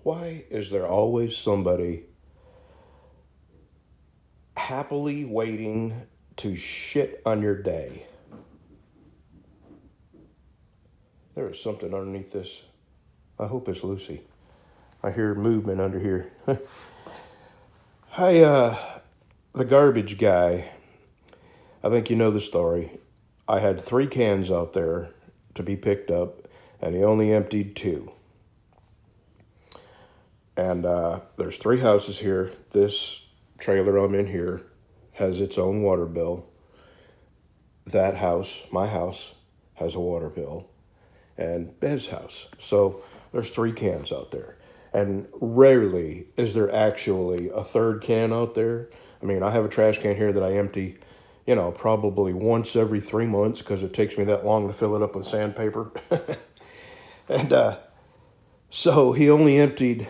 Why is there always somebody happily waiting to shit on your day? There is something underneath this. I hope it's Lucy. I hear movement under here. The garbage guy. I think you know the story. I had 3 cans out there to be picked up, and he only emptied 2. And there's 3 houses here. This trailer I'm in here has its own water bill. That house, my house, has a water bill. And Bev's house. So there's 3 cans out there. And rarely is there actually a 3rd can out there. I mean, I have a trash can here that I empty, probably once every 3 months because it takes me that long to fill it up with sandpaper. And so he only emptied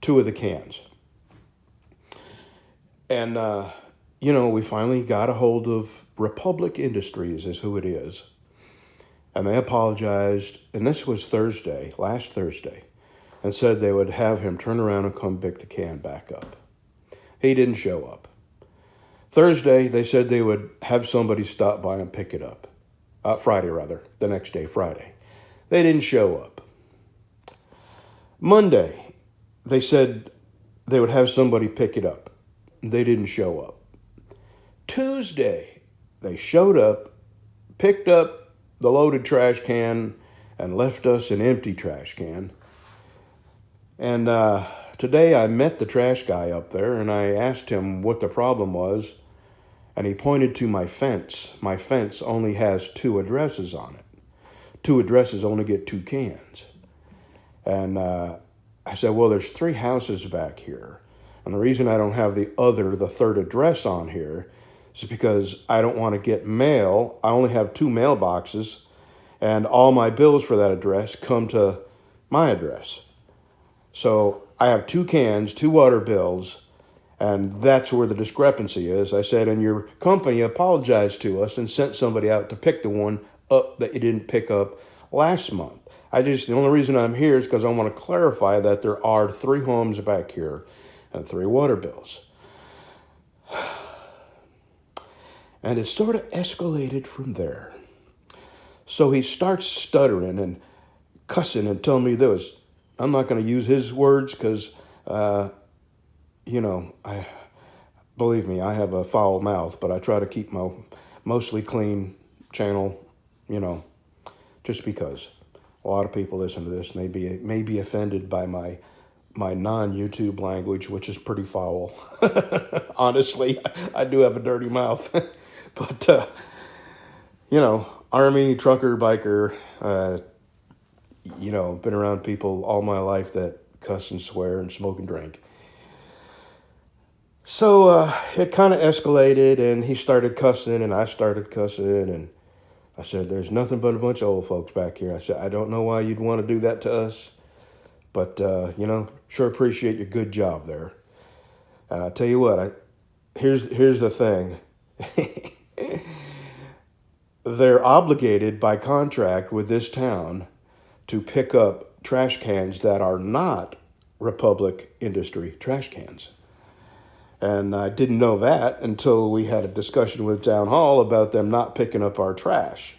2 of the cans. And, we finally got a hold of Republic Industries is who it is. And they apologized, and this was last Thursday, and said they would have him turn around and come pick the can back up. He didn't show up. Thursday, they said they would have somebody stop by and pick it up. Friday, the next day, Friday. They didn't show up. Monday, they said they would have somebody pick it up. They didn't show up. Tuesday, they showed up, picked up the loaded trash can, and left us an empty trash can. And today I met the trash guy up there, and I asked him what the problem was, and he pointed to my fence. My fence only has 2 addresses on it. 2 addresses only get 2 cans. And I said, well, there's 3 houses back here. And the reason I don't have the 3rd address on here is because I don't want to get mail. I only have 2 mailboxes, and all my bills for that address come to my address. So I have 2 cans, 2 water bills, and that's where the discrepancy is. I said, and your company apologized to us and sent somebody out to pick the one up that you didn't pick up last month. The only reason I'm here is because I want to clarify that there are 3 homes back here and 3 water bills. And it sort of escalated from there. So he starts stuttering and cussing and telling me this. I'm not going to use his words because, believe me, I have a foul mouth, but I try to keep my mostly clean channel, just because. A lot of people listen to this and they may be offended by my non-YouTube language, which is pretty foul. Honestly, I do have a dirty mouth. But, Army, trucker, biker, been around people all my life that cuss and swear and smoke and drink. So it kind of escalated, and he started cussing, and I started cussing, and I said, there's nothing but a bunch of old folks back here. I said, I don't know why you'd want to do that to us, but, sure appreciate your good job there. And I tell you what, here's the thing. They're obligated by contract with this town to pick up trash cans that are not Republic Industry trash cans. And I didn't know that until we had a discussion with Town Hall about them not picking up our trash.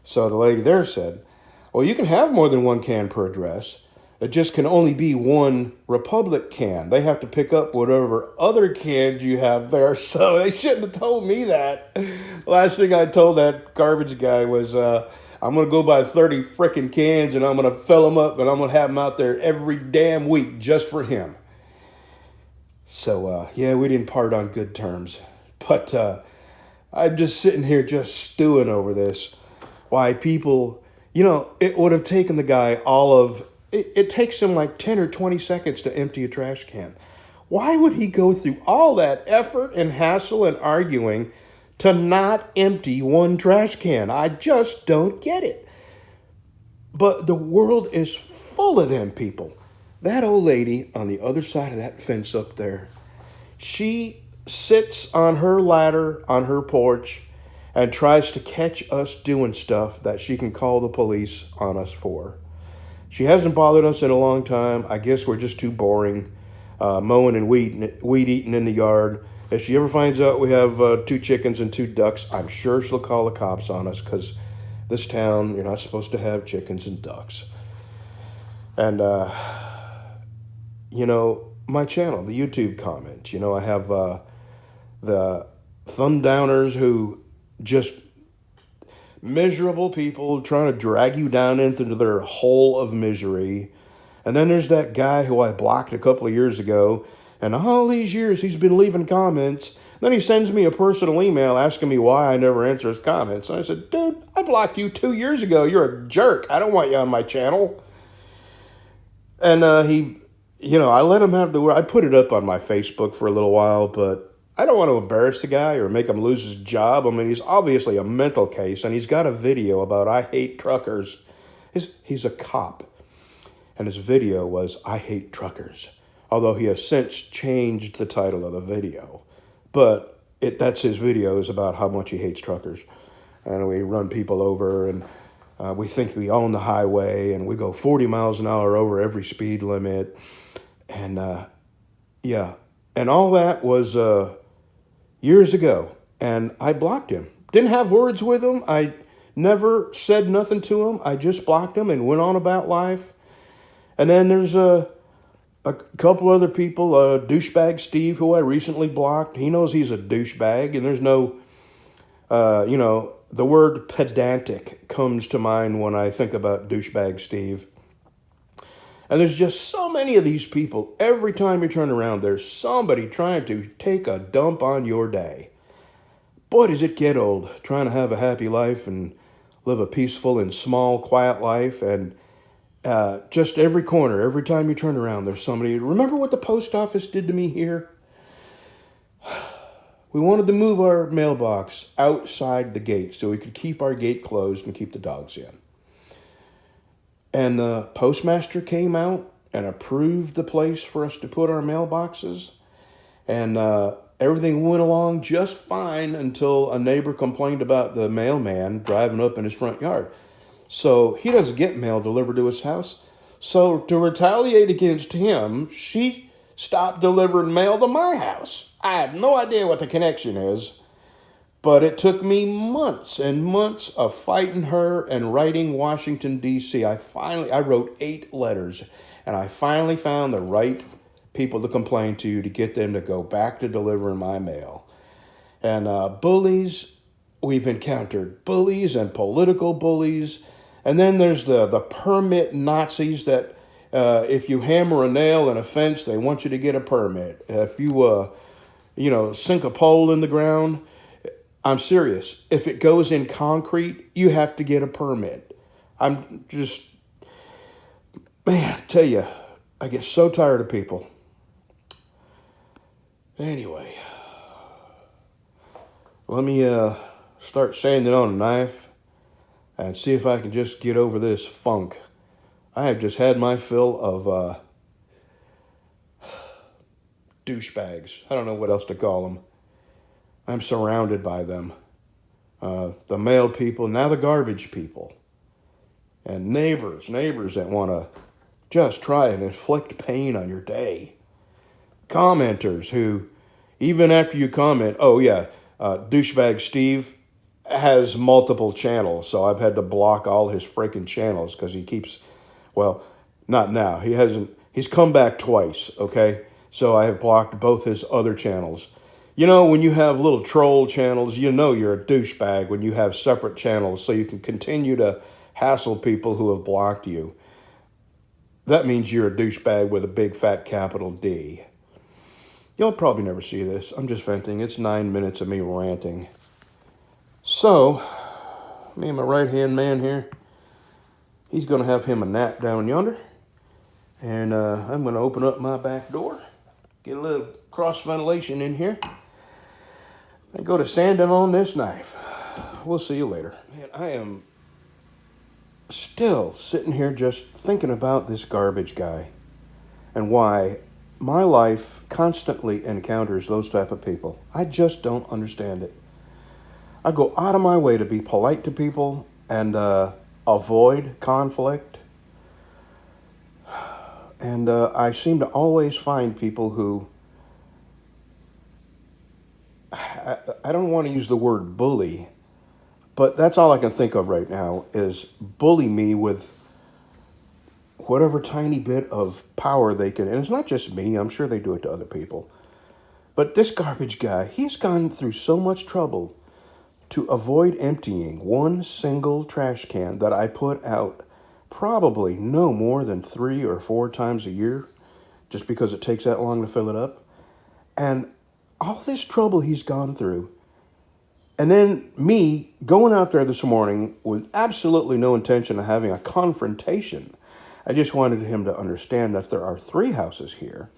So the lady there said, well, you can have more than 1 can per address. It just can only be 1 Republic can. They have to pick up whatever other cans you have there. So they shouldn't have told me that. The last thing I told that garbage guy was, I'm going to go buy 30 frickin' cans and I'm going to fill them up and I'm going to have them out there every damn week just for him. So, we didn't part on good terms. But I'm just sitting here just stewing over this. Why people, it would have taken the guy it takes him like 10 or 20 seconds to empty a trash can. Why would he go through all that effort and hassle and arguing to not empty 1 trash can? I just don't get it. But the world is full of them people. That old lady on the other side of that fence up there, she sits on her ladder on her porch and tries to catch us doing stuff that she can call the police on us for. She hasn't bothered us in a long time. I guess we're just too boring, mowing and weed eating in the yard. If she ever finds out we have 2 chickens and 2 ducks, I'm sure she'll call the cops on us because this town, you're not supposed to have chickens and ducks. And, my channel, the YouTube comments, I have the thumb-downers who just miserable people trying to drag you down into their hole of misery. And then there's that guy who I blocked a couple of years ago, and all these years he's been leaving comments. Then he sends me a personal email asking me why I never answer his comments. And I said, dude, I blocked you 2 years ago. You're a jerk. I don't want you on my channel. And I let him have the word. I put it up on my Facebook for a little while, but I don't want to embarrass the guy or make him lose his job. I mean, he's obviously a mental case, and he's got a video about I hate truckers. He's a cop, and his video was I hate truckers, although he has since changed the title of the video. But that's his video, is about how much he hates truckers. And we run people over, and we think we own the highway, and we go 40 miles an hour over every speed limit. And, and all that was years ago. And I blocked him. Didn't have words with him. I never said nothing to him. I just blocked him and went on about life. And then there's a couple other people, douchebag Steve, who I recently blocked. He knows he's a douchebag, and there's no, the word pedantic comes to mind when I think about douchebag Steve. And there's just so many of these people. Every time you turn around, there's somebody trying to take a dump on your day. Boy, does it get old, trying to have a happy life and live a peaceful and small, quiet life. And just every corner, every time you turn around, there's somebody. Remember what the post office did to me here? We wanted to move our mailbox outside the gate so we could keep our gate closed and keep the dogs in. And the postmaster came out and approved the place for us to put our mailboxes. And everything went along just fine until a neighbor complained about the mailman driving up in his front yard. So he doesn't get mail delivered to his house. So to retaliate against him, she stopped delivering mail to my house. I have no idea what the connection is. But it took me months and months of fighting her and writing Washington, D.C. I wrote 8 letters, and I finally found the right people to complain to get them to go back to delivering my mail. And bullies, we've encountered bullies and political bullies. And then there's the permit Nazis that if you hammer a nail in a fence, they want you to get a permit. If you, sink a pole in the ground, I'm serious. If it goes in concrete, you have to get a permit. I'm just, man, I tell you, I get so tired of people. Anyway, let me start sanding on a knife and see if I can just get over this funk. I have just had my fill of douchebags. I don't know what else to call them. I'm surrounded by them. The mail people, now the garbage people. And neighbors that want to just try and inflict pain on your day. Commenters who, even after you comment, douchebag Steve has multiple channels, so I've had to block all his freaking channels because he keeps, not now. He's come back twice, okay? So I have blocked both his other channels. When you have little troll channels, you're a douchebag when you have separate channels so you can continue to hassle people who have blocked you. That means you're a douchebag with a big fat capital D. You'll probably never see this. I'm just venting. It's 9 minutes of me ranting. So, me and my right-hand man here, he's going to have him a nap down yonder. And I'm going to open up my back door, get a little cross-ventilation in here, and go to sanding on this knife. We'll see you later. Man, I am still sitting here just thinking about this garbage guy and why my life constantly encounters those type of people. I just don't understand it. I go out of my way to be polite to people and avoid conflict. And I seem to always find people who, I don't want to use the word bully, but that's all I can think of right now is bully me with whatever tiny bit of power they can. And it's not just me, I'm sure they do it to other people. But this garbage guy, he's gone through so much trouble to avoid emptying one single trash can that I put out probably no more than 3 or 4 times a year, just because it takes that long to fill it up. And all this trouble he's gone through. And then me going out there this morning with absolutely no intention of having a confrontation. I just wanted him to understand that there are 3 houses here,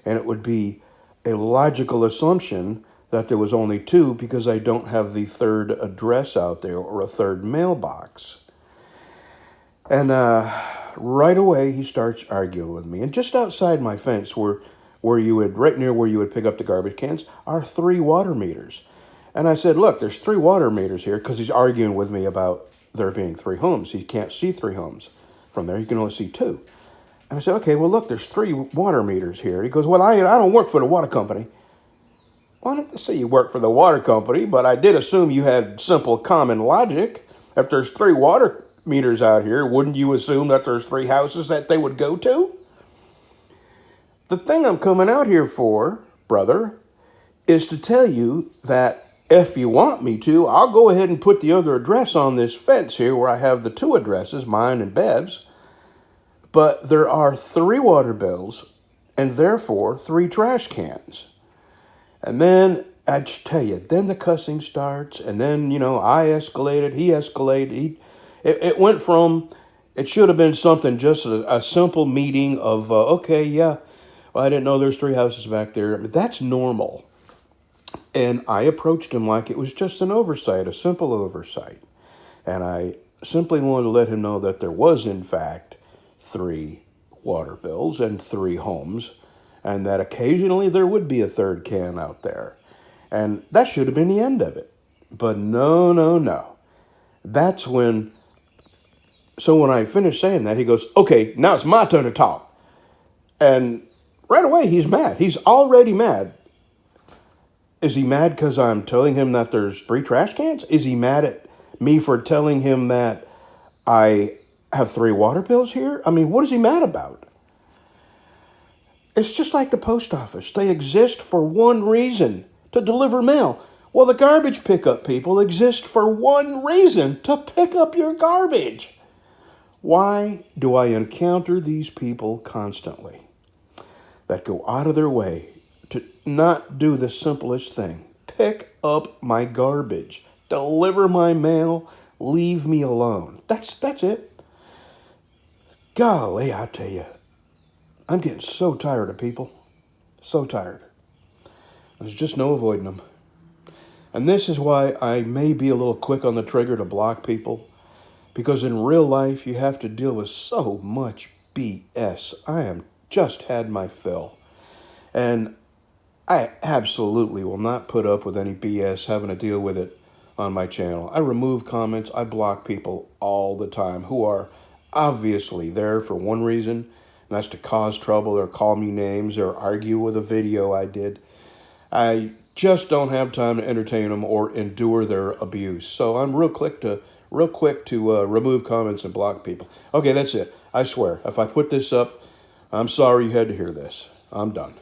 and it would be a logical assumption that there was only 2 because I don't have the 3rd address out there or a 3rd mailbox. And right away he starts arguing with me. And just outside my fence where you would, right near where you would pick up the garbage cans, are 3 water meters. And I said, look, there's 3 water meters here, because he's arguing with me about there being 3 homes. He can't see 3 homes from there. He can only see 2. And I said, okay, well, look, there's 3 water meters here. He goes, well, I don't work for the water company. Well, I didn't say you work for the water company, but I did assume you had simple common logic. If there's 3 water meters out here, wouldn't you assume that there's 3 houses that they would go to? The thing I'm coming out here for, brother, is to tell you that if you want me to, I'll go ahead and put the other address on this fence here where I have the 2 addresses, mine and Bev's. But there are 3 water bills and therefore 3 trash cans. And then, I just tell you, then the cussing starts. And then, I escalated, he escalated. It went from, it should have been something, just a simple meeting of, okay, yeah, well, I didn't know there's 3 houses back there. I mean, that's normal. And I approached him like it was just an oversight, a simple oversight. And I simply wanted to let him know that there was, in fact, 3 water bills and 3 homes, and that occasionally there would be a 3rd can out there. And that should have been the end of it. But no. That's when, so when I finished saying that, he goes, okay, now it's my turn to talk. And right away, he's mad. He's already mad. Is he mad because I'm telling him that there's 3 trash cans? Is he mad at me for telling him that I have 3 water bills here? I mean, what is he mad about? It's just like the post office. They exist for one reason, to deliver mail. Well, the garbage pickup people exist for one reason, to pick up your garbage. Why do I encounter these people constantly that go out of their way to not do the simplest thing? Pick up my garbage. Deliver my mail. Leave me alone. That's it. Golly, I tell you, I'm getting so tired of people. So tired. There's just no avoiding them. And this is why I may be a little quick on the trigger to block people. Because in real life, you have to deal with so much BS. I am just had my fill. And I absolutely will not put up with any BS having to deal with it on my channel. I remove comments. I block people all the time who are obviously there for one reason, and that's to cause trouble or call me names or argue with a video I did. I just don't have time to entertain them or endure their abuse. So I'm real quick to remove comments and block people. Okay, that's it. I swear, if I put this up, I'm sorry you had to hear this. I'm done.